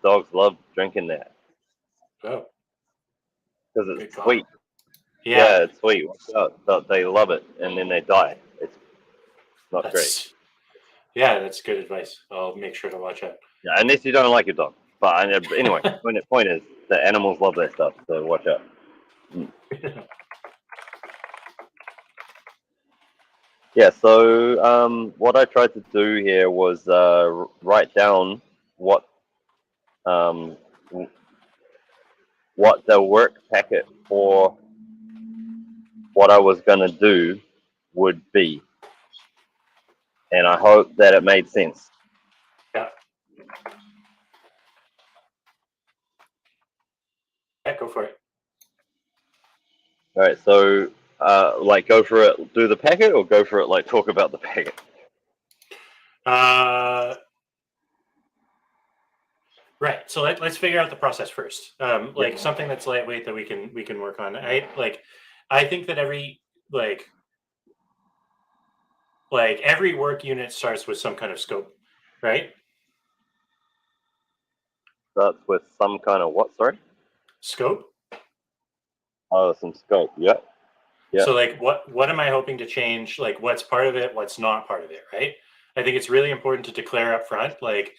dogs love drinking that Oh, because good it's call. sweet. Yeah, Yeah, it's sweet. They love it, and then they die. It's not great. that's good advice. I'll make sure to watch out. Yeah, unless you don't like your dog. But anyway, point is that animals love that stuff, so watch out. Yeah, so what I tried to do here was write down what um, what the work packet for what I was going to do would be. And I hope that it made sense. Yeah. Yeah, go for it. All right, so like go for it, do the packet, or go for it, like talk about the packet. Right. So let's figure out the process first. Like something that's lightweight that we can work on. I think that every every work unit starts with some kind of scope, right? Starts with some kind of what? Sorry. Scope. Oh, some scope. Yeah. Yeah. So like what am I hoping to change? Like what's part of it, what's not part of it, right? I think it's really important to declare up front, like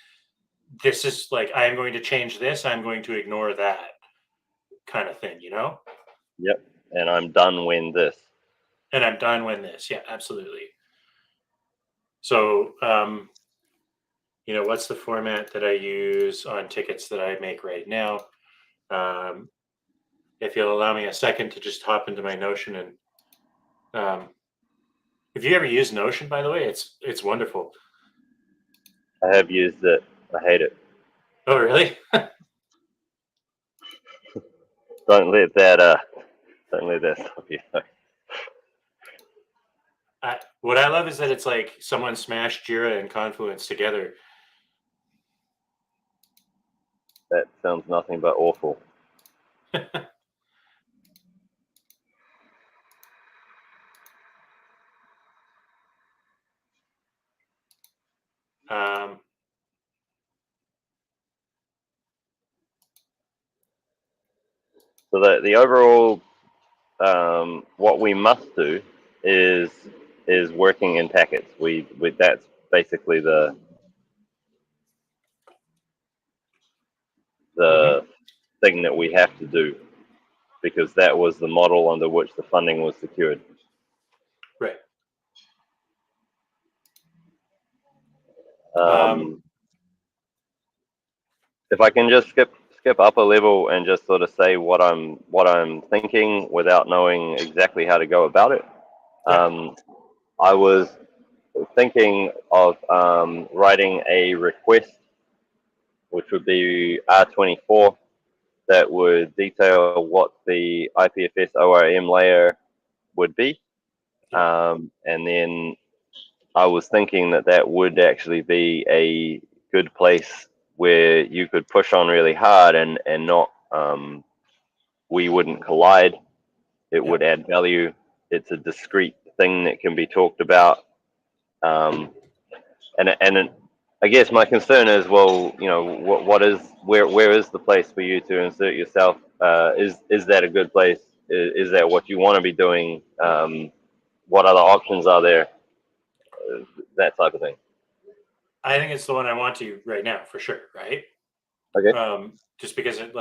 this is like I'm going to change this, I'm going to ignore that kind of thing, you know? Yep. And I'm done when this. And I'm done when this. Yeah, absolutely. So what's the format that I use on tickets that I make right now? If you'll allow me a second to just hop into my Notion and if you ever use Notion, by the way, it's wonderful. I have used it. I hate it. Oh, really? Don't let that stop you. What I love is that it's like someone smashed Jira and Confluence together. That sounds nothing but awful. So the overall, what we must do is working in packets. We that's basically the thing that we have to do, because that was the model under which the funding was secured. Right. If I can just skip up a level and just sort of say what I'm thinking without knowing exactly how to go about it. Yeah. I was thinking of writing a request, which would be R24, that would detail what the IPFS ORM layer would be. And then I was thinking that would actually be a good place where you could push on really hard and not, we wouldn't collide. It would add value. It's a discrete thing that can be talked about. And I guess my concern is, well, where is the place for you to insert yourself? Is that a good place? Is that what you want to be doing? What other options are there? That type of thing. I think it's the one I want to right now for sure. Right. Okay. Just because it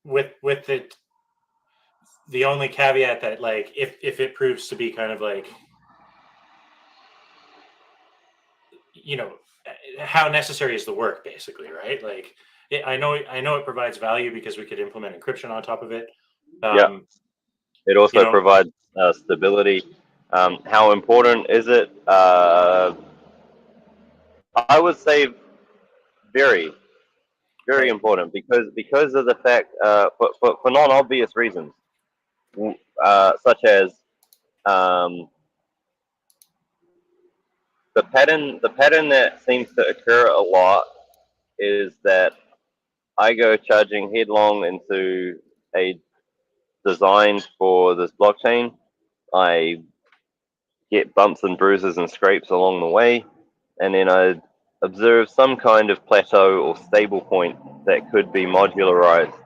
with it, the only caveat that if it proves to be kind of how necessary is the work basically, right? I know it provides value because we could implement encryption on top of it. Yeah. It also provides stability. How important is it? I would say very, very important, because of the fact, for non-obvious reasons, such as the pattern that seems to occur a lot is that I go charging headlong into a design for this blockchain. I get bumps and bruises and scrapes along the way, and then I observe some kind of plateau or stable point that could be modularized.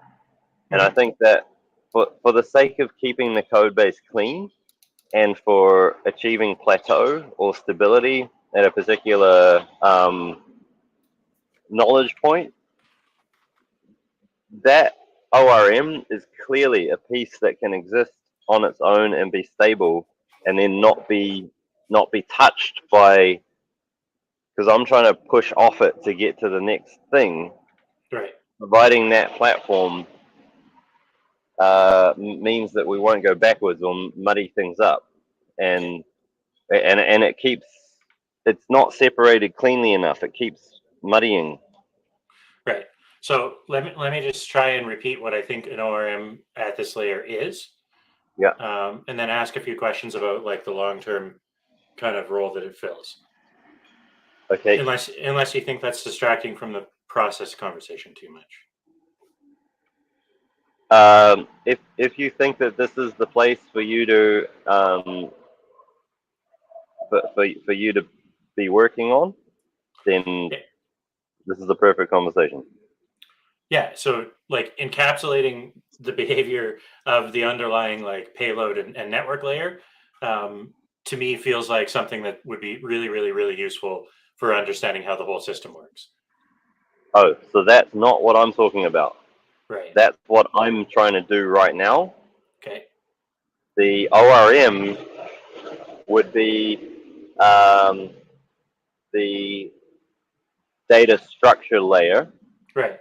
And I Mhm. think that for the sake of keeping the code base clean and for achieving plateau or stability at a particular knowledge point, that ORM is clearly a piece that can exist on its own and be stable, and then not be touched by, because I'm trying to push off it to get to the next thing. Right. Providing that platform means that we won't go backwards or muddy things up, Okay. and and it keeps, it's not separated cleanly enough. It keeps muddying. Right. So let me just try and repeat what I think an ORM at this layer is, Yeah. and then ask a few questions about like the long term kind of role that it fills. Okay. Unless you think that's distracting from the process conversation too much. If you think that this is the place for you to for you to be working on, then Yeah. this is the perfect conversation. Yeah. So like encapsulating the behavior of the underlying like payload and network layer, um, to me feels like something that would be really, really, really useful for understanding how the whole system works. Oh, so that's not what I'm talking about. Right. That's what I'm trying to do right now. Okay. The ORM would be the data structure layer, Right.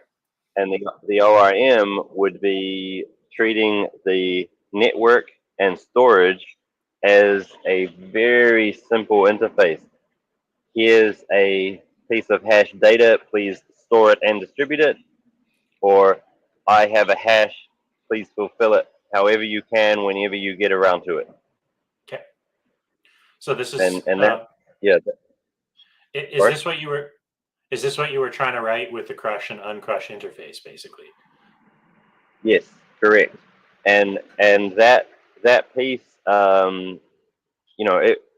and the ORM would be treating the network and storage as a very simple interface. Here's a piece of hash data, please store it and distribute it, or I have a hash, please fulfill it however you can whenever you get around to it. Okay. So this is And that, yeah, is sorry? this what you were is this what you were trying to write with the crush and uncrush interface, basically? Yes, correct. And that piece, it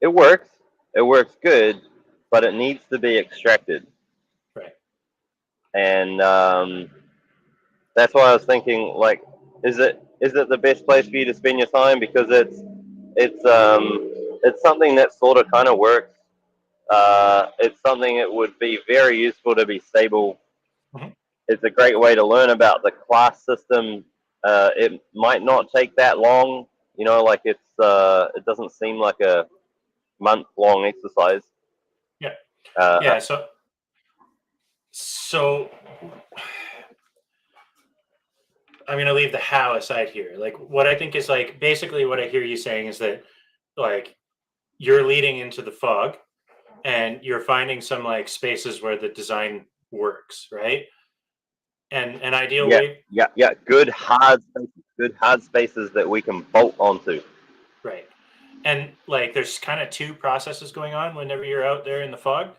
works. It works good, but it needs to be extracted. Right. And that's why I was thinking, like, is it the best place for you to spend your time? Because it's something that sort of kind of works. It's something that would be very useful to be stable. Mhm. It's a great way to learn about the class system. It might not take that long. Like it doesn't seem like a month-long exercise. Yeah. Uh, Yeah. So I'm gonna leave the how aside here. Like what I think is like basically what I hear you saying is that like you're leading into the fog and you're finding some like spaces where the design works, right? And an ideal yeah, way, yeah, yeah. Good hard spaces that we can bolt onto. right? And like there's kind of two processes going on whenever you're out there in the fog.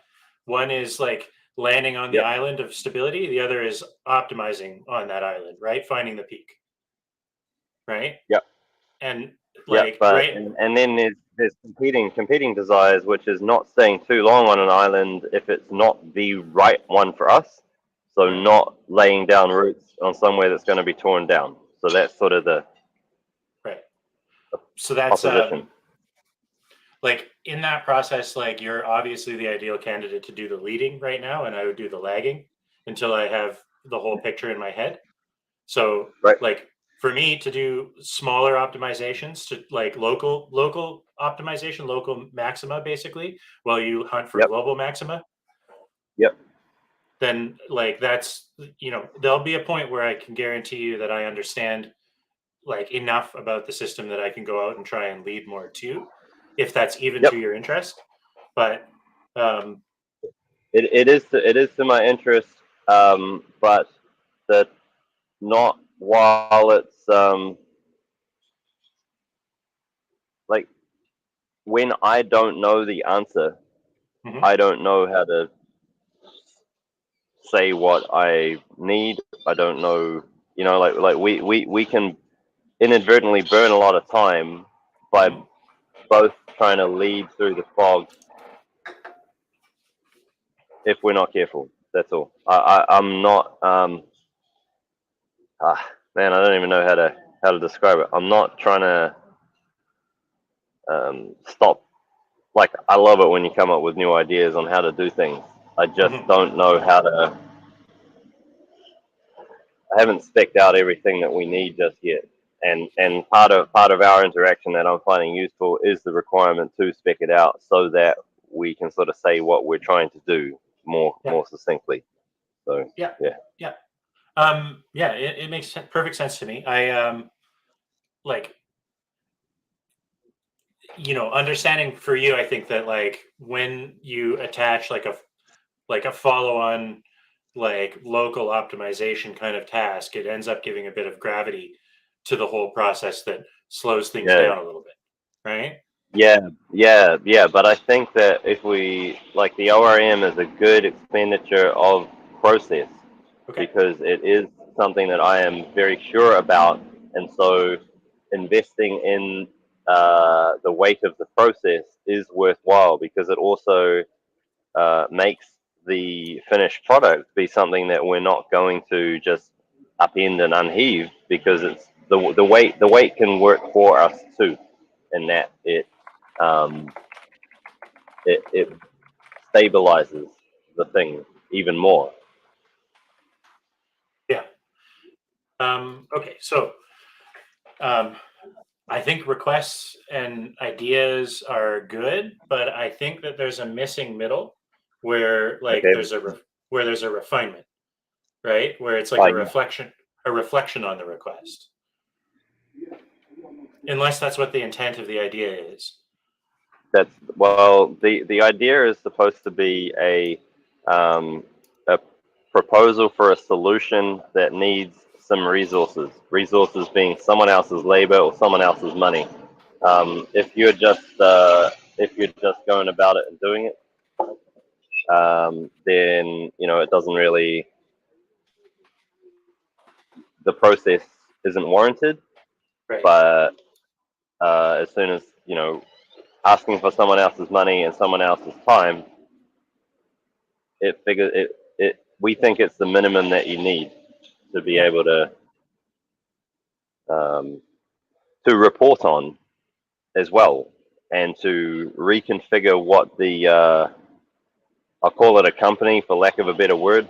One is like landing on the Yep, island of stability. The other is optimizing on that island, right? Finding the peak, right? yep, And yep. like But right, and then there's competing desires, which is not staying too long on an island if it's not the right one for us. So right, not laying down roots on somewhere that's going to be torn down. So that's sort of the right. So that's opposition. like in that process, like you're obviously the ideal candidate to do the leading right now, and I would do the lagging until I have the whole picture in my head. So Right. like for me to do smaller optimizations to like local optimization, local maxima basically, while you hunt for Yep. global maxima, Yep. then like that's there'll be a point where I can guarantee you that I understand like enough about the system that I can go out and try and lead more to, if that's even Yep. to your interest. But um, It is to my interest, but that not while it's like when I don't know the answer, mhm, I don't know how to say what I need. I don't know, like we can inadvertently burn a lot of time by mhm. both trying to lead through the fog. if we're not careful. That's all. I'm not. Man, I don't even know how to describe it. I'm not trying to stop. Like, I love it when you come up with new ideas on how to do things. I just Mhm. don't know how to. I haven't specced out everything that we need just yet. And part of our interaction that I'm finding useful is the requirement to spec it out so that we can sort of say what we're trying to do Yeah, more succinctly. So yeah, yeah, yeah. Yeah, it makes perfect sense to me. I like understanding for you. I think that like when you attach like a follow on like local optimization kind of task, it ends up giving a bit of gravity to the whole process that slows things yeah, down a little bit, right? yeah. But I think that if we like the ORM is a good expenditure of process Okay. because it is something that I am very sure about, and so investing in the weight of the process is worthwhile because it also makes the finished product be something that we're not going to just upend and unheave because it's the weight can work for us too, in that um, it stabilizes the thing even more. Yeah. Okay. So um, I think requests and ideas are good, but I think that there's a missing middle where like Okay. where there's a refinement, right? Where it's like Oh yeah. a reflection on the request. Unless that's what the intent of the idea is. That's well. The idea is supposed to be a proposal for a solution that needs some resources. Resources being someone else's labor or someone else's money. If you're just going about it and doing it, then it doesn't really the process isn't warranted. Right. But as soon as asking for someone else's money and someone else's time, we think it's the minimum that you need to be Yeah. able um, to report on as well and to reconfigure what I'll call it a company for lack of a better word,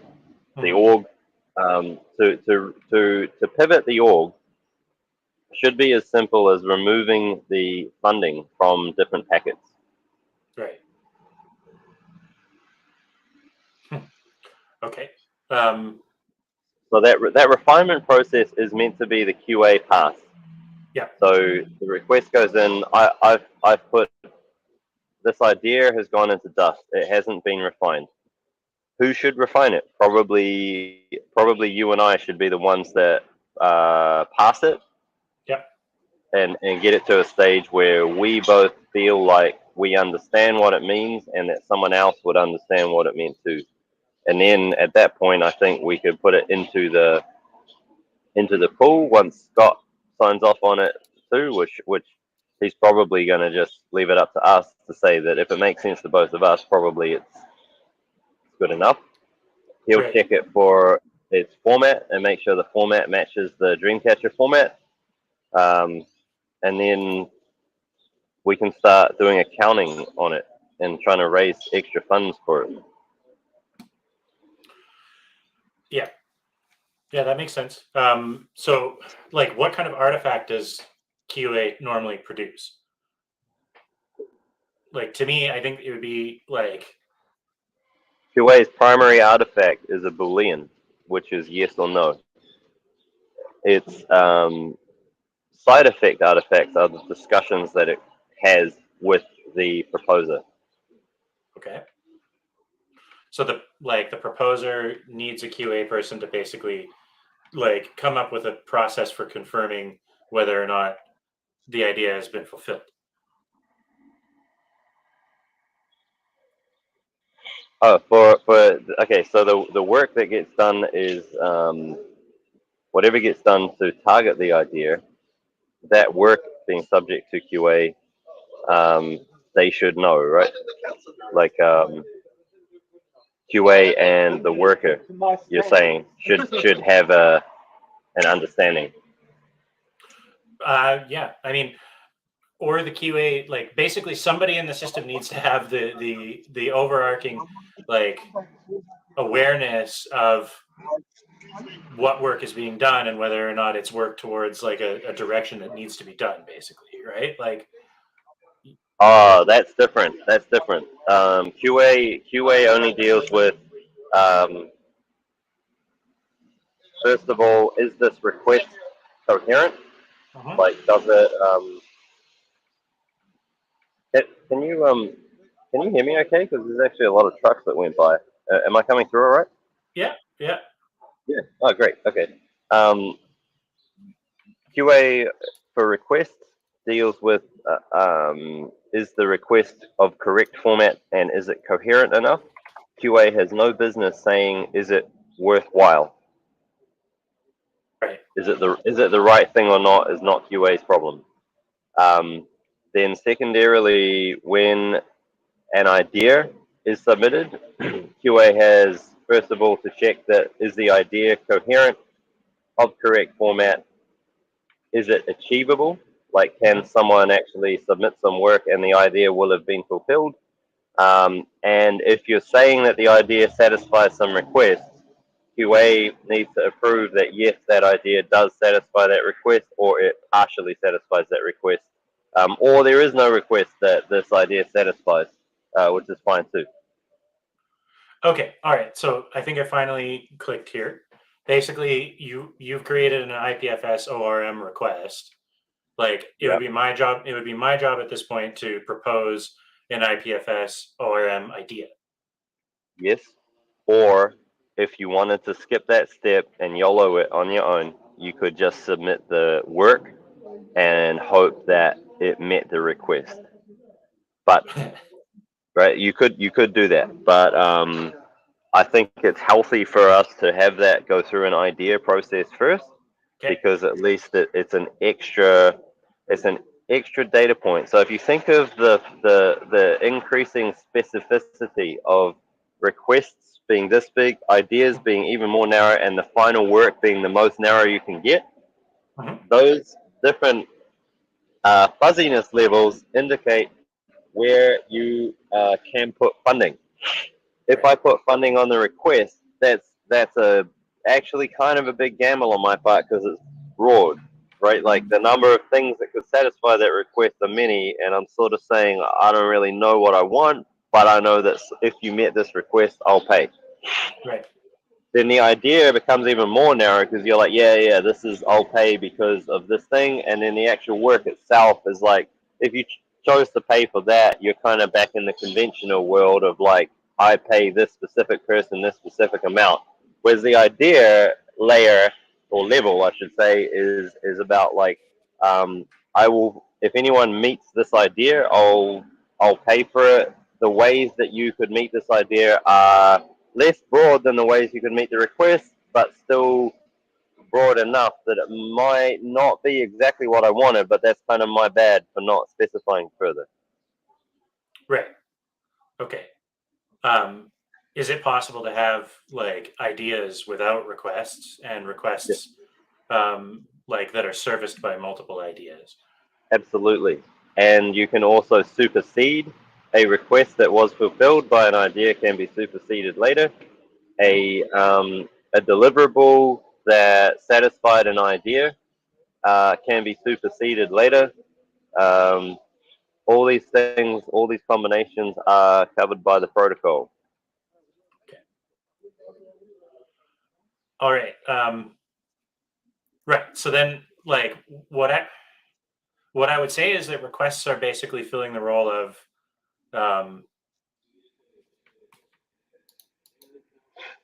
the Hmm. org, to pivot the org should be as simple as removing the funding from different packets. Right. Okay. Um, So that refinement process is meant to be the QA pass. yeah. So the request goes in. I've put this idea has gone into dust. It hasn't been refined. Who should refine it? Probably you and I should be the ones that pass it Yeah. and get it to a stage where we both feel like we understand what it means and that someone else would understand what it meant too. And then at that point, I think we could put it into the pool once Scott signs off on it too, which he's probably going to just leave it up to us to say that if it makes sense to both of us, probably it's good enough. He'll Right. check it for its format and make sure the format matches the Dreamcatcher format, um, and then we can start doing accounting on it and trying to raise extra funds for it. Yeah. Yeah. That makes sense. So, like, what kind of artifact does QA normally produce? Like, to me, I think it would be like, QA's primary artifact is a Boolean, which is yes or no. Its side effect artifacts are the discussions that it has with the proposer. okay. So the proposer needs a QA person to basically like come up with a process for confirming whether or not the idea has been fulfilled. Oh, for okay, so the work that gets done is whatever gets done to target the idea. That work being subject to QA, they should know, right? Like QA and the worker, you're saying, should have an understanding. Yeah, I mean, or the QA, like basically somebody in the system needs to have the overarching like awareness of what work is being done and whether or not it's work towards like a direction that needs to be done, basically, right? Like, Oh, that's different. That's different. QA only deals with, um, first of all, is this request coherent? Like, does it? Can you can you hear me okay? Because there's actually a lot of trucks that went by. Am I coming through all right? yeah, yeah. Yeah. Oh, great. Okay. Um, QA for requests deals with, is the request of correct format and is it coherent enough? QA has no business saying is it worthwhile. Right. Is it the right thing or not is not QA's problem. Um, then secondarily, when an idea is submitted, QA has first of all to check that is the idea coherent, of correct format, is it achievable? Like, can someone actually submit some work and the idea will have been fulfilled? And if you're saying that the idea satisfies some requests, QA needs to approve that yes, that idea does satisfy that request, or it partially satisfies that request, or there is no request that this idea satisfies, which is fine too. Okay, all right. So I think I finally clicked here. Basically, you've created an IPFS ORM request. Like it Yeah. would be my job. It would be my job at this point to propose an IPFS ORM idea. Yes. Or if you wanted to skip that step and YOLO it on your own, you could just submit the work and hope that it met the request. But right, you could do that. But I think it's healthy for us to have that go through an idea process first, Okay. because at least it's an extra data point. So if you think of the increasing specificity of requests being this big, ideas being even more narrow, and the final work being the most narrow you can get, Mhm. those different fuzziness levels indicate where you can put funding. If Right. I put funding on the request, that's a actually kind of a big gamble on my part because it's broad, right? Like the number of things that could satisfy that request are many, and I'm sort of saying I don't really know what I want, but I know that if you met this request, I'll pay. Right. Then the idea becomes even more narrow because you're like, yeah, this is I'll pay because of this thing, and then the actual work itself is like, if you chose to pay for that, you're kind of back in the conventional world of like, I pay this specific person this specific amount. Whereas the idea layer or level, I should say, is about like, I will, if anyone meets this idea, I'll pay for it. The ways that you could meet this idea are less broad than the ways you could meet the request, but still broad enough that it might not be exactly what I wanted, but that's kind of my bad for not specifying further. Right. Okay. Um, is it possible to have like ideas without requests and Yeah, requests like that are serviced by multiple ideas? absolutely. And you can also supersede a request that was fulfilled by an idea can be superseded later. A deliverable that satisfied an idea can be superseded later. Um, all these things, all these combinations are covered by the protocol. Okay. All right. Right. So then, like, what I would say is that requests are basically filling the role of um,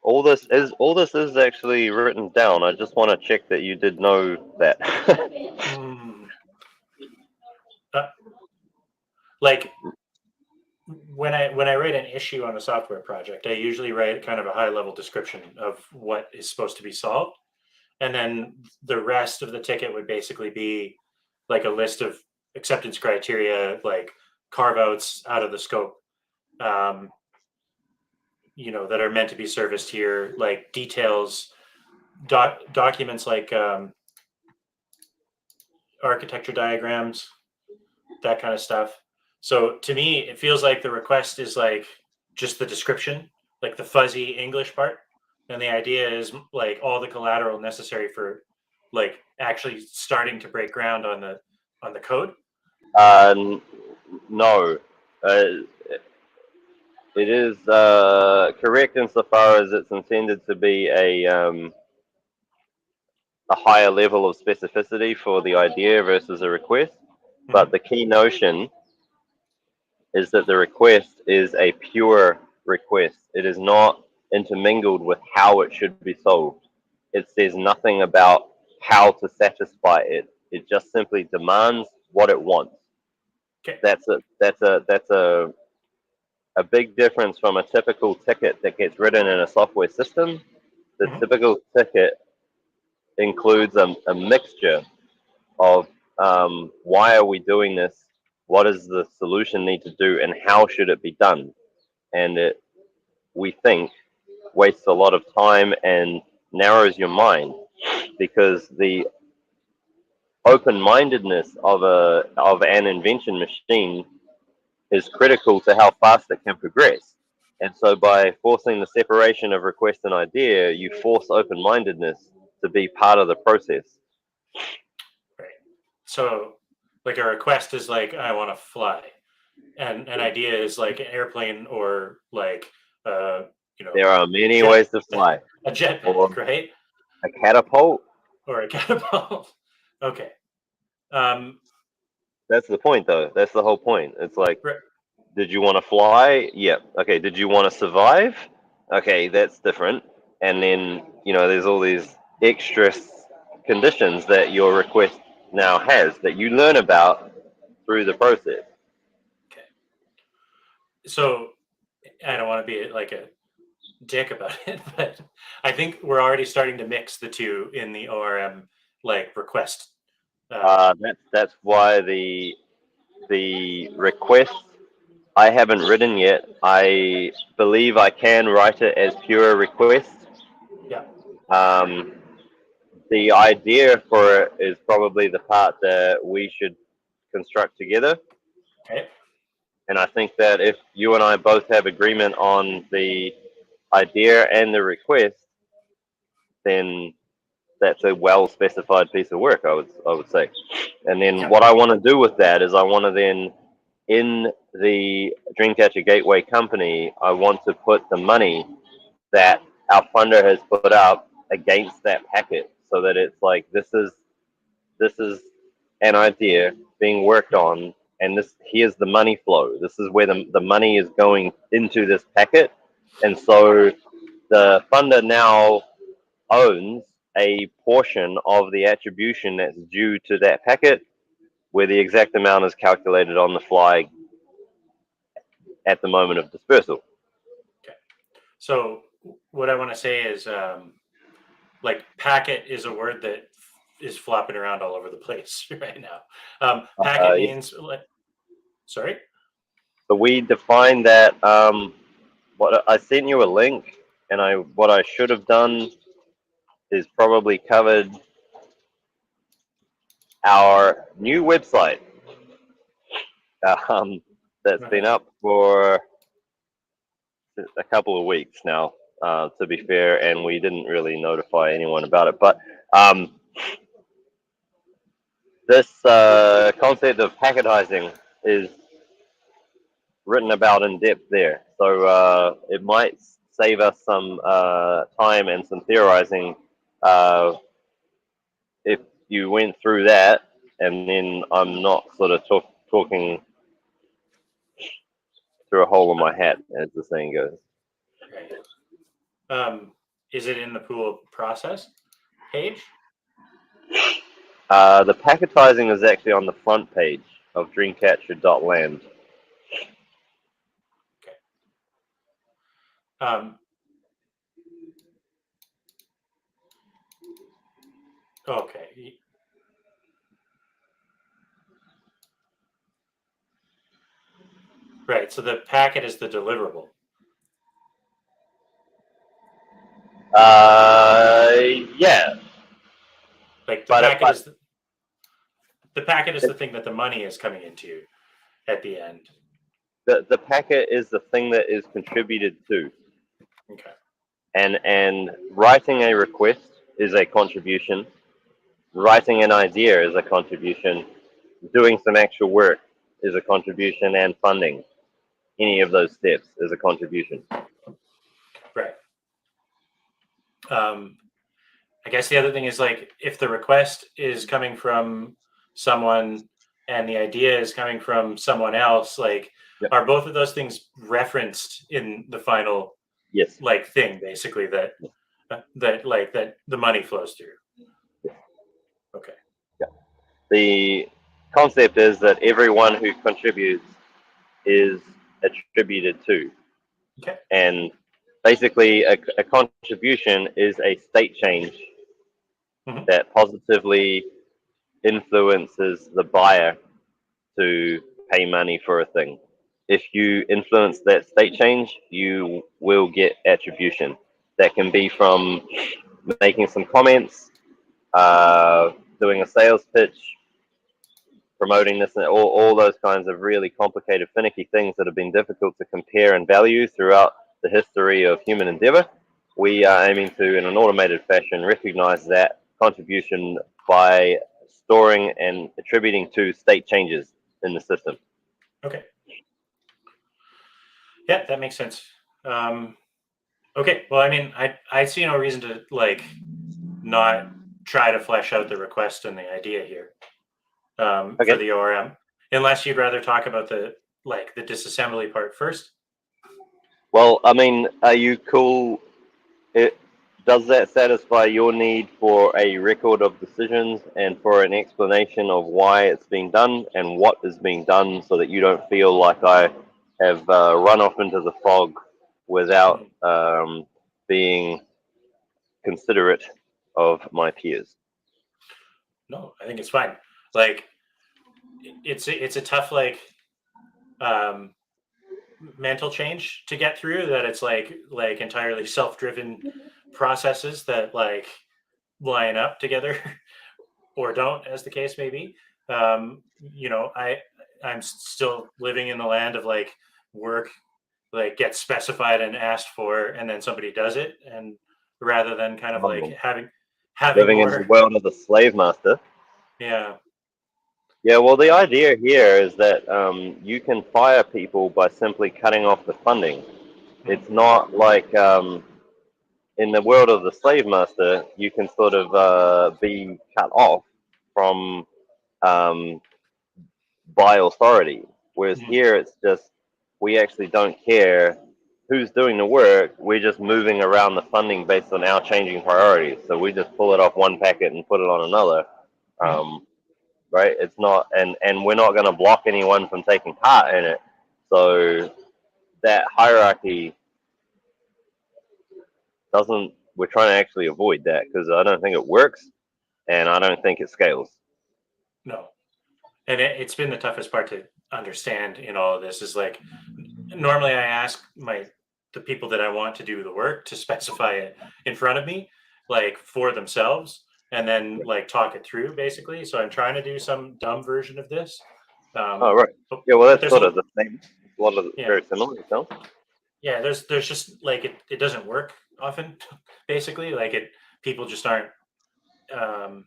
All this is actually written down. I just want to check that you did know that. mm, uh, like when I write an issue on a software project, I usually write kind of a high level description of what is supposed to be solved, and then the rest of the ticket would basically be like a list of acceptance criteria, like carve outs out of the scope. Um, that are meant to be serviced here, like details, documents like architecture diagrams, that kind of stuff. So to me, it feels like the request is like just the description, like the fuzzy English part. And the idea is like all the collateral necessary for like actually starting to break ground on the code. No, uh, it is correct insofar as it's intended to be a higher level of specificity for the idea versus a request. But Mm-hmm. the key notion is that the request is a pure request. It is not intermingled with how it should be solved. It says nothing about how to satisfy it. It just simply demands what it wants. Okay. That's a big difference from a typical ticket that gets written in a software system. The Mm-hmm. typical ticket includes a mixture of why are we doing this, what does the solution need to do, and how should it be done. And it, we think, wastes a lot of time and narrows your mind because the open-mindedness of an invention machine is critical to how fast it can progress. And so by forcing the separation of request and idea, you force open-mindedness to be part of the process. Right. So like a request is like I want to fly, and an idea is like an airplane or like uh There are many jet ways to fly, a or jetpack, right? a catapult. Or a catapult. Okay. Um, That's the point, though. That's the whole point. It's like, right, did you want to fly? Yeah. Okay. Did you want to survive? Okay, that's different. And then, there's all these extra conditions that your request now has that you learn about through the process. okay. So I don't want to be like a dick about it, but I think we're already starting to mix the two in the ORM like request. That's why the request I haven't written yet. I believe I can write it as pure request. Yeah. Um, the idea for it is probably the part that we should construct together. Okay. And I think that if you and I both have agreement on the idea and the request, then that's a well specified piece of work, I would say. And then Yeah. what I want to do with that is I want to then in the Dreamcatcher Gateway company, I want to put the money that our funder has put up against that packet so that it's like this is an idea being worked on and this here's the money flow. This is where the money is going into this packet. And so the funder now owns a portion of the attribution that's due to that packet where the exact amount is calculated on the fly at the moment of dispersal. Okay. So what I want to say is like packet is a word that is flopping around all over the place right now. Packet Yes. means like, sorry. So we define that. What I sent you a link, and what I should have done is probably covered our new website um, that's been Okay. up for a couple of weeks now. To be fair, and we didn't really notify anyone about it, but this concept of packetizing is written about in depth there. So it might save us some time and some theorizing if you went through that, and then I'm not sort of talking through a hole in my hat, as the saying goes. Right. Um, is it in the pool process page? The packetizing is actually on the front page of Dreamcatcher.land. Okay. Um, okay. Right. So the packet is the deliverable. Yeah, Like but the packet is the it, thing that the money is coming into at the end. the packet is the thing that is contributed to, Okay. and writing a request is a contribution. Writing an idea is a contribution. Doing some actual work is a contribution, and funding any of those steps is a contribution. Right. I guess the other thing is like if the request is coming from someone and the idea is coming from someone else, like Yep. are both of those things referenced in the final Yes. like thing basically that the money flows through? Yes. Okay. Yeah. The concept is that everyone who contributes is attributed to, Okay. and basically a contribution is a state change Hmm. that positively influences the buyer to pay money for a thing. If you influence that state change, you will get attribution. That can be from making some comments, doing a sales pitch, promoting this, and all those kinds of really complicated, finicky things that have been difficult to compare and value throughout the history of human endeavor. We are aiming to, in an automated fashion, recognize that contribution by storing and attributing to state changes in the system. Okay. Yeah, that makes sense. Um, okay. Well, I mean, I see no reason to like not try to flesh out the request and the idea here for Okay. the ORM, unless you'd rather talk about the disassembly part first. Well, I mean, are you cool? It, does that satisfy your need for a record of decisions and for an explanation of why it's being done and what is being done so that you don't feel like I have run off into the fog without Mhm. being considerate of my peers? No, I think it's fine. Like it's a tough um, mental change to get through. That it's like entirely self driven processes that like line up together or don't, as the case may be. I'm still living in the land of like work like gets specified and asked for, and then somebody does it, and rather than kind of like Um, having living in the more, world of the slave master. yeah, Yeah, well, the uh, idea here is that you can fire people by simply cutting off the funding. mm, It's not like in the world of the slave master, you can sort of be cut off from um, by authority. Whereas mm, here, it's just we actually don't care who's doing the work. We're just moving around the funding based on our changing priorities. So we just pull it off one packet and put it on another. mm, Um, right? It's not, and we're not going to block anyone from taking part in it. So that hierarchy doesn't. We're trying to actually avoid that because I don't think it works, and I don't think it scales. no. And it's been the toughest part to understand in all of this is like normally I ask the people that I want to do the work to specify it in front of me, like for themselves, and then like talk it through basically. So I'm trying to do some dumb version of this. Oh, Um, right. but, Yeah, well, but that's there's sort a of the same. A lot of yeah, very similar, you know? yeah, there's just like it doesn't work often, basically. Like it people just aren't um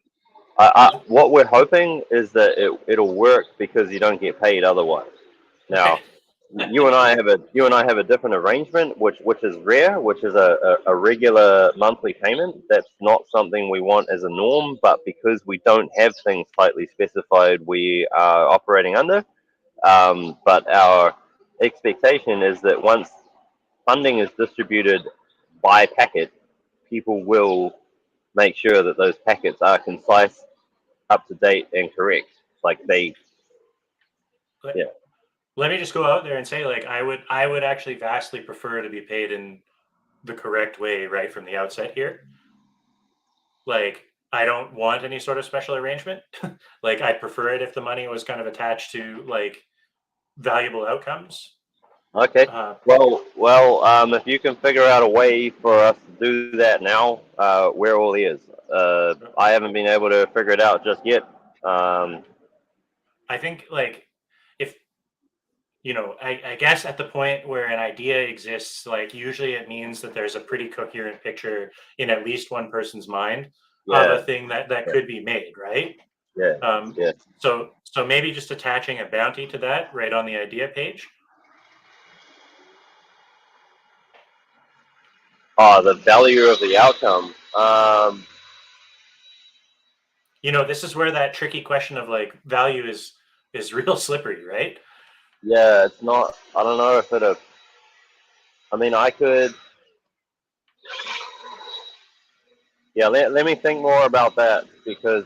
What we're hoping is that it'll work because you don't get paid otherwise. okay. Now, you and I have a different arrangement, which is rare, which is a regular monthly payment. That's not something we want as a norm, but because we don't have things tightly specified, we are operating under. But our expectation is that once funding is distributed by packet, people will make sure that those packets are concise, up to date, and correct. Like they, let, yeah, let me just go out there and say like I would actually vastly prefer to be paid in the correct way right from the outset here. Like I don't want any sort of special arrangement. Like I'd prefer it if the money was kind of attached to like valuable outcomes. Okay. Uh, If you can figure out a way for us to do that now, we're all ears. I haven't been able to figure it out just yet. Um, I think like if I guess at the point where an idea exists, like usually it means that there's a pretty coherent picture in at least one person's mind of a yeah, thing that yeah, could be made, right? yeah, Um, yeah. so maybe just attaching a bounty to that right on the idea page. Oh, the value of the outcome. This is where that tricky question of like value is real slippery, right? Yeah, it's not. I don't know if it. I mean, I could. Yeah, let me think more about that because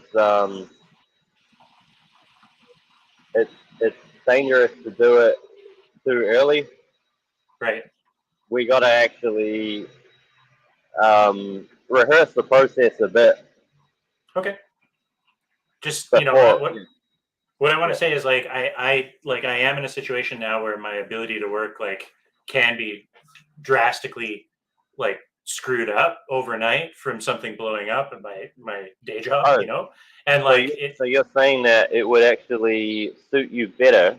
it's dangerous to do it too early. Right. We got to actually rehearse the process a bit Okay. Just before. what I want to Yeah. say is like I am in a situation now where my ability to work like can be drastically like screwed up overnight from something blowing up in my day job, Oh, and like it. so you're saying that it would actually suit you better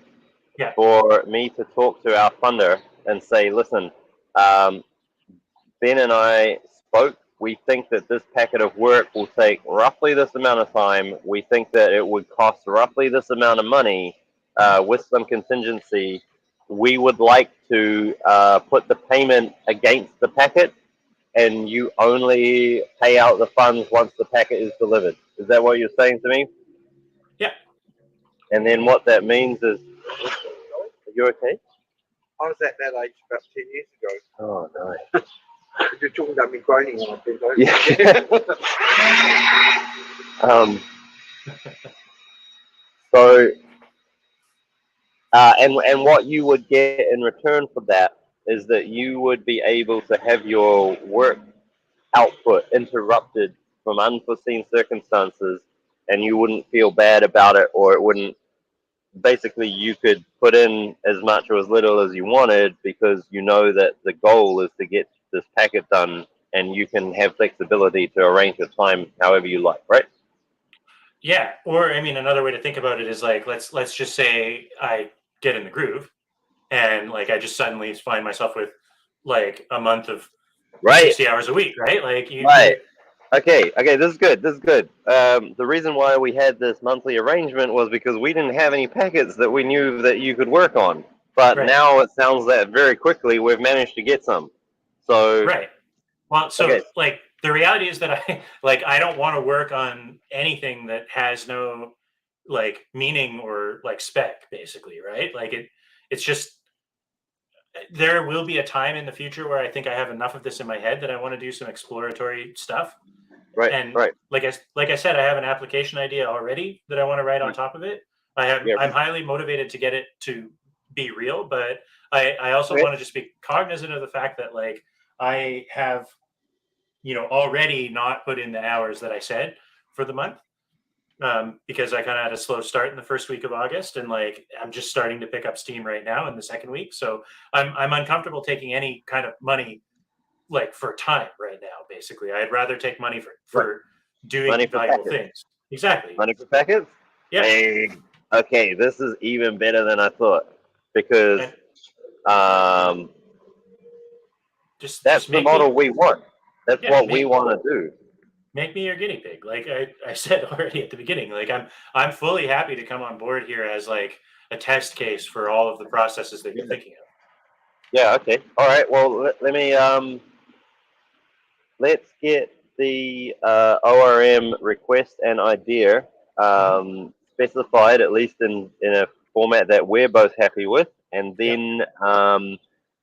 Yeah. for me to talk to our funder and say, listen, um, Ben and I spoke. We think that this packet of work will take roughly this amount of time. We think that it would cost roughly this amount of money Mhm. with some contingency. We would like to put the payment against the packet, and you only pay out the funds once the packet is delivered. Is that what you're saying to me? Yeah. And then what that means is, are you okay? I was at that age about 10 years ago. Oh, no. You're talking about me groaning when I've been over. Yeah. So, and what you would get in return for that is that you would be able to have your work output interrupted from unforeseen circumstances, and you wouldn't feel bad about it, or it wouldn't. Basically, you could put in as much or as little as you wanted because you know that the goal is to get this packet done, and you can have flexibility to arrange your time however you like, right? Yeah. Or I mean, another way to think about it is like let's just say I get in the groove and like I just suddenly find myself with like a month of Right, 60 hours a week, right? Like right. you Okay, this is good. This is good. The reason why we had this monthly arrangement was because we didn't have any packets that we knew that you could work on. But right, now it sounds that very quickly we've managed to get some. So, right. Well, so okay, like the reality is that I like I don't want to work on anything that has no like meaning or like spec basically, right? Like it's just there will be a time in the future where I think I have enough of this in my head that I want to do some exploratory stuff. right, And right. like I said, I have an application idea already that I want to write on top of it. Yeah, I'm highly motivated to get it to be real, but I also okay, want to just be cognizant of the fact that like I have already not put in the hours that I said for the month, because I kind of had a slow start in the first week of August, and like I'm just starting to pick up steam right now in the second week. So I'm uncomfortable taking any kind of money like for time right now. Basically, I'd rather take money for right. doing Money for valuable packets. things. Exactly. Money for packets? Yeah. Hey, okay, this is even better than I thought because And um, that's just the model we want. That's yeah what we want to do. make me your guinea pig. Like I said already at the beginning. Like I'm fully happy to come on board here as like a test case for all of the processes that you're Yeah, thinking of. yeah, okay. All right, well, let me let's get the ORM request and idea Hmm. specified, at least in a format that we're both happy with, Yeah.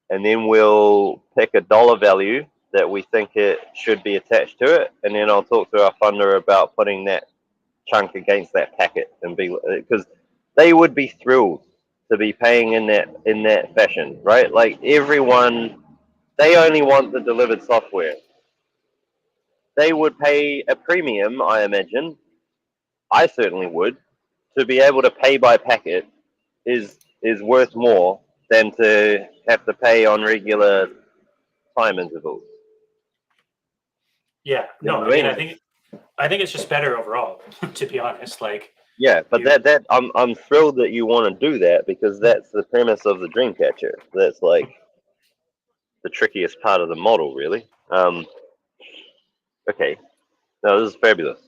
and then we'll pick a dollar value that we think it should be attached to it, and then I'll talk to our funder about putting that chunk against that packet and be because they would be thrilled to be paying in that fashion, right? Like everyone, they only want the delivered software. They would pay a premium, I imagine. I certainly would. To be able to pay by packet is worth more. than to have to pay on regular time intervals. Yeah, You know no, what I I mean, mean? I think it's just better overall, to be honest. Like Yeah, but you, I'm thrilled that you want to do that because that's the premise of the Dreamcatcher. That's like the trickiest part of the model, really. Okay, no, this is fabulous.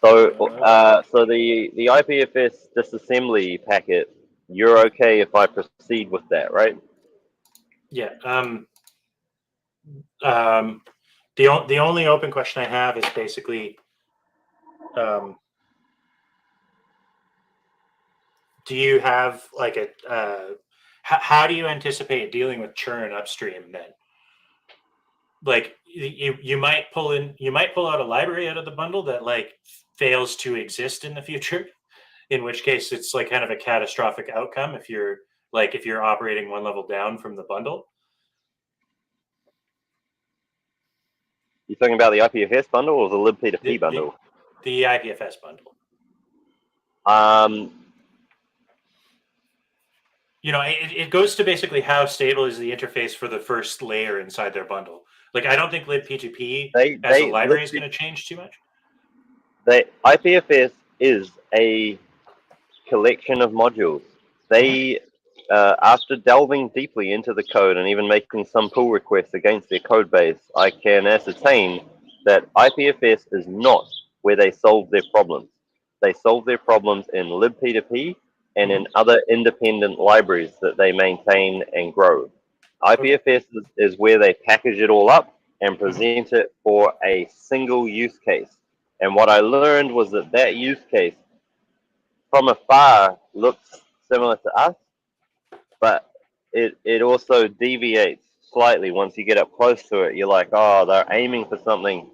So, so the IPFS disassembly packet, you're okay if I proceed with that, right? yeah. The only open question I have is basically, um, do you have like a how do you anticipate dealing with churn upstream then? Like you might pull out a library out of the bundle that like fails to exist in the future, in which case it's like kind of a catastrophic outcome if you're operating one level down from the bundle. You talking about the IPFS bundle or the libp2p The bundle? the IPFS bundle. Um, It goes to basically how stable is the interface for the first layer inside their bundle. Like, I don't think libp2p as a library is going to change too much. IPFS is a collection of modules. They, after delving deeply into the code and even making some pull requests against their code base, I can ascertain that IPFS is not where they solve their problems. They solve their problems in libp2p and in other independent libraries that they maintain and grow. Okay. IPFS is where they package it all up and Mhm. present it for a single use case. And what I learned was that that use case from afar looks similar to us, but it also deviates slightly once you get up close to it. You're like, oh, they're aiming for something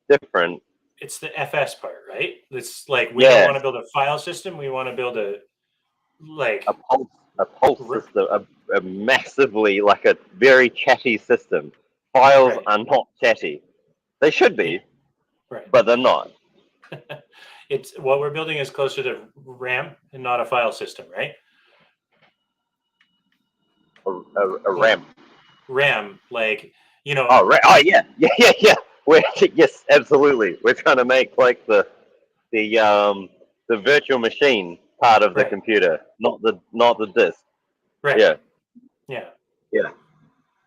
different. It's the FS part, right? It's like we don't Yeah, want to build a file system. We want to build a a like pulse, a pulse system, a massively like a very chatty system. Files right. are not chatty. They should It, be, right. but they're not. It's what we're building is closer to RAM and not a file system, right? A Like ramp. RAM, like Oh, right. Oh, yeah, yeah, yeah, yeah. We're, yes, absolutely. We're trying to make like the the virtual machine part of the right, computer, not the disk. right, Yeah, yeah, yeah,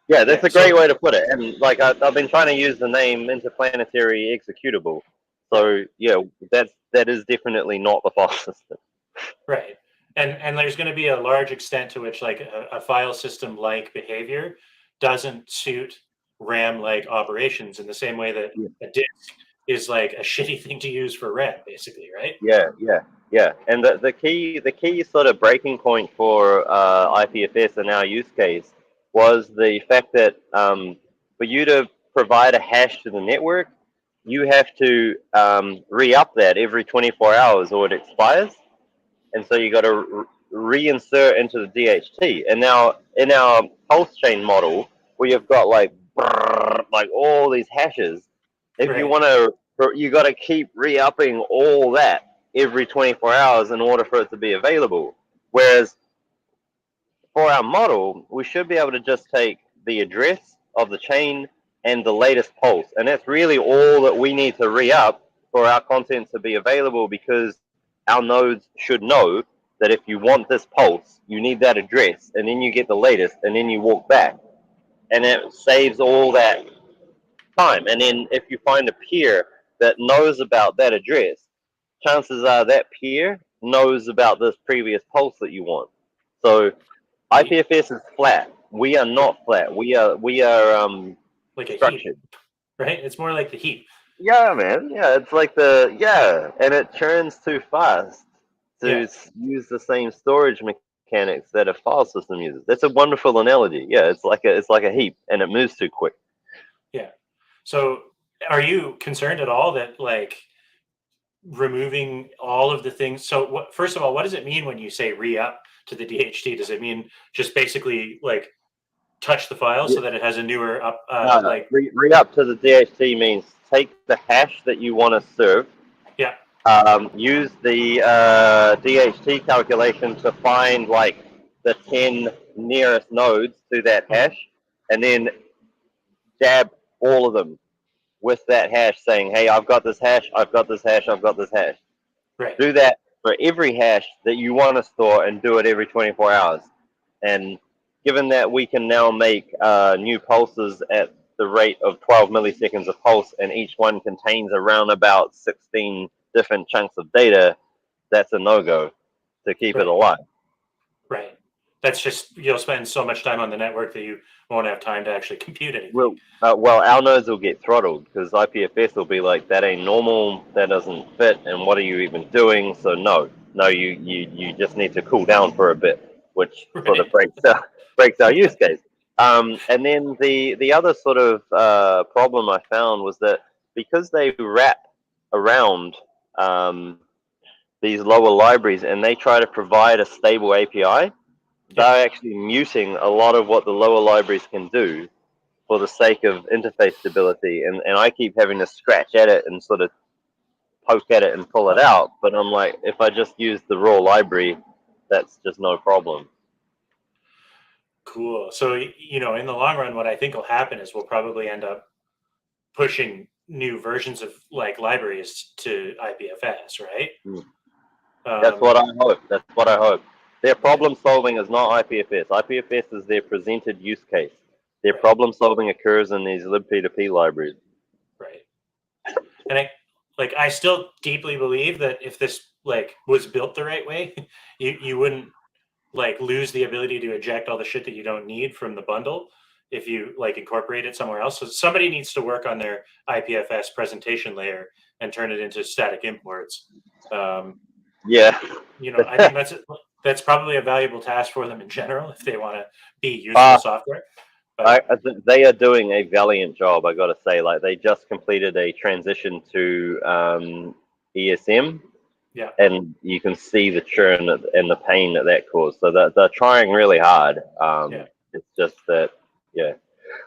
yeah. That's yeah. a great So way to put it. And like I've been trying to use the name interplanetary executable. right, So yeah, that is definitely not the file system. right, and there's going to be a large extent to which like a file system like behavior doesn't suit RAM like operations in the same way that Yeah, a disk is like a shitty thing to use for RAM, basically, right? yeah, yeah, yeah. And the key sort of breaking point for IPFS in our use case was the fact that for you to provide a hash to the network, you have to re-up that every 24 hours or it expires. And so you got to reinsert into the DHT. And now in our pulse chain model, where you've got like all these hashes, if you Right. want to, you got to keep re-upping all that every 24 hours in order for it to be available. Whereas for our model, we should be able to just take the address of the chain and the latest pulse. And that's really all that we need to re-up for our content to be available because our nodes should know that if you want this pulse, you need that address, and then you get the latest, and then you walk back. And it saves all that time. And then if you find a peer that knows about that address, chances are that peer knows about this previous pulse that you want. So The IPFS is flat. We are not flat. We are like a heap, structured. right? It's more like the heap. Yeah, man. Yeah, it's like the yeah, and it churns too fast Yeah, to use the same storage mechanics that a file system uses. That's a wonderful analogy. Yeah, it's like a heap, and it moves too quick. yeah. So are you concerned at all that like removing all of the things? So what, first of all, what does it mean when you say re-up to the DHT? Does it mean just basically like touch the file Yeah. so that it has a newer up No, like re up to the DHT means take the hash that you want to serve, yeah, Use the DHT calculation to find like the 10 nearest nodes to that Mhm. hash, and then jab all of them with that hash, saying, "Hey, I've got this hash, I've got this hash, I've got this hash." Right. Do that for every hash that you want to store, and do it every 24 hours. And given that we can now make new pulses at the rate of 12 milliseconds a pulse, and each one contains around about 16 different chunks of data, that's a no-go to keep it Right. alive. Right. That's just, you'll spend so much time on the network that you won't have time to actually compute anything. Well, our nodes will get throttled because IPFS will be like, that ain't normal, that doesn't fit, and what are you even doing? So no, you just need to cool down for a bit, which sort of Right. breaks our use case. And then the other sort of problem I found was that because they wrap around um, these lower libraries and they try to provide a stable API, Yeah. they're actually muting a lot of what the lower libraries can do for the sake of interface stability. And I keep having to scratch at it and sort of poke at it and pull it Huh. out. But I'm like, if I just use the raw library, that's just no problem. Cool. So, in the long run, what I think will happen is we'll probably end up pushing new versions of like libraries to IPFS, right? Mm. That's Um, what I hope. That's what I hope. Their right. problem solving is not IPFS. IPFS is their presented use case. Their Right. problem solving occurs in these libp2p libraries. Right. And I still deeply believe that if this like was built the right way, you wouldn't like lose the ability to eject all the shit that you don't need from the bundle if you like incorporate it somewhere else. So somebody needs to work on their IPFS presentation layer and turn it into static imports. Um, Yeah. I think that's probably a valuable task for them in general if they want to be useful uh, software. But they are doing a valiant job, I got to say. Like, they just completed a transition to ESM, yeah, and you can see the churn and the pain that that caused. So they're trying really hard. yeah, It's just that, yeah.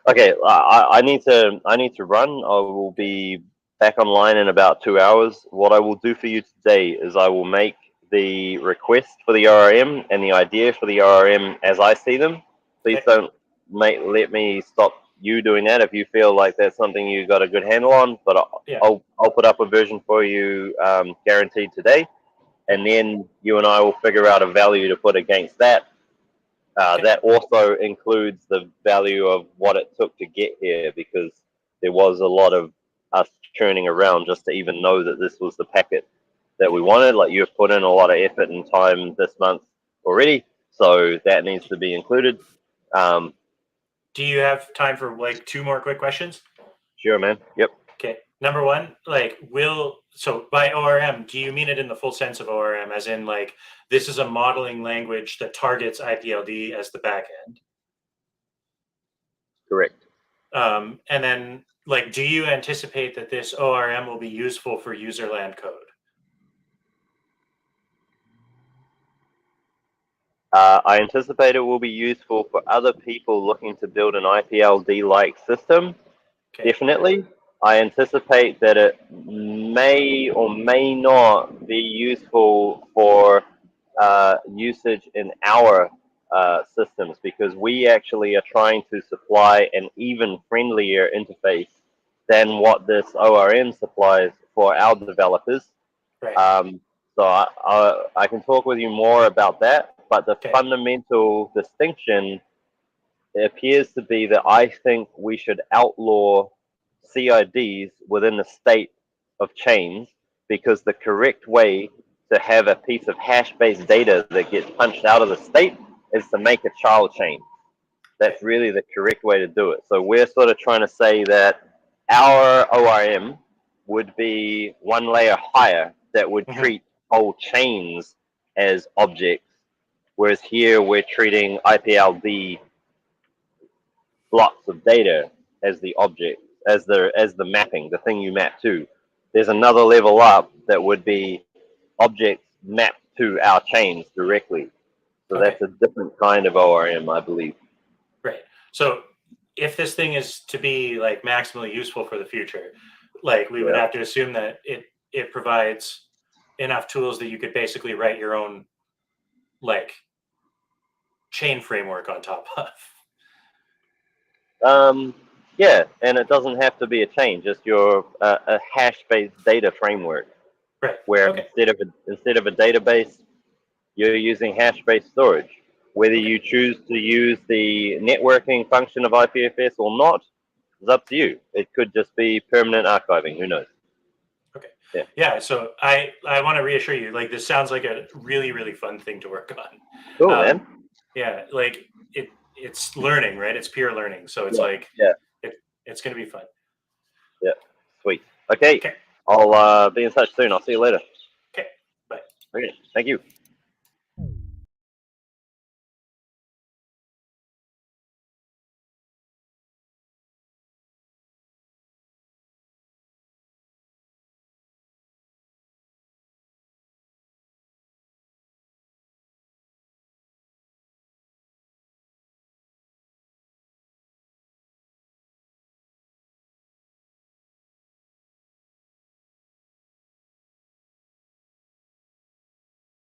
Okay, I need to run. I will okay, be back online in about 2 hours. What I will do for you today is I will make the request for the ORM and the idea for the ORM as I see them. Please okay, don't let me stop you doing that if you feel like that's something you got a good handle on. But yeah, I'll put up a version for you, guaranteed today, okay, and then you and I will figure out a value to put against that. okay, That also includes the value of what it took to get here, because there was a lot of us churning around just to even know that this was the packet that yeah. we wanted. Like, you've put in a lot of effort and time this month already, so that needs to be included. Um, Do you have time for like two more quick questions? sure, man. Yep, Okay. Number one, like, so by ORM, do you mean it in the full sense of ORM, as in like this is a modeling language that targets IPLD as the backend? correct. And then, like, do you anticipate that this ORM will be useful for userland code? I anticipate it will be useful for other people looking to build an IPLD-like system. Okay. Definitely. I anticipate that it may or may not be useful for usage in our systems, because we actually are trying to supply an even friendlier interface than what this ORM supplies for our developers. Right. Um, so I can talk with you more about that, but the Okay. fundamental distinction, it appears to be that I think we should outlaw CIDs within the state of chains, because the correct way to have a piece of hash-based data that gets punched out of the state is to make a child chain. Okay. That's really the correct way to do it. So we're sort of trying to say that our ORM would be one layer higher, that would Hmm. treat whole chains as objects, whereas here we're treating IPLD blocks of data as the object, as the mapping, the thing you map to. There's another level up that would be objects mapped to our chains directly. So Okay. that's a different kind of ORM, I believe. Right. So if this thing is to be like maximally useful for the future, like we would Yeah. have to assume that it provides enough tools that you could basically write your own like chain framework on top of. Yeah, and it doesn't have to be a chain, just your a hash-based data framework, Right. where Okay. instead of a database, you're using hash-based storage. Whether Okay. you choose to use the networking function of IPFS or not is up to you. It could just be permanent archiving. Who knows? Okay. Yeah. Yeah. So I want to reassure you, like this sounds like a really, really fun thing to work Cool, on. man. Yeah. Like it's learning, right? It's peer learning. So it's Yeah. like Yeah. it's going to be fun. Yeah. Sweet. Okay. Okay. I'll be in touch soon. I'll see you later. Okay. Bye. Okay. Thank you.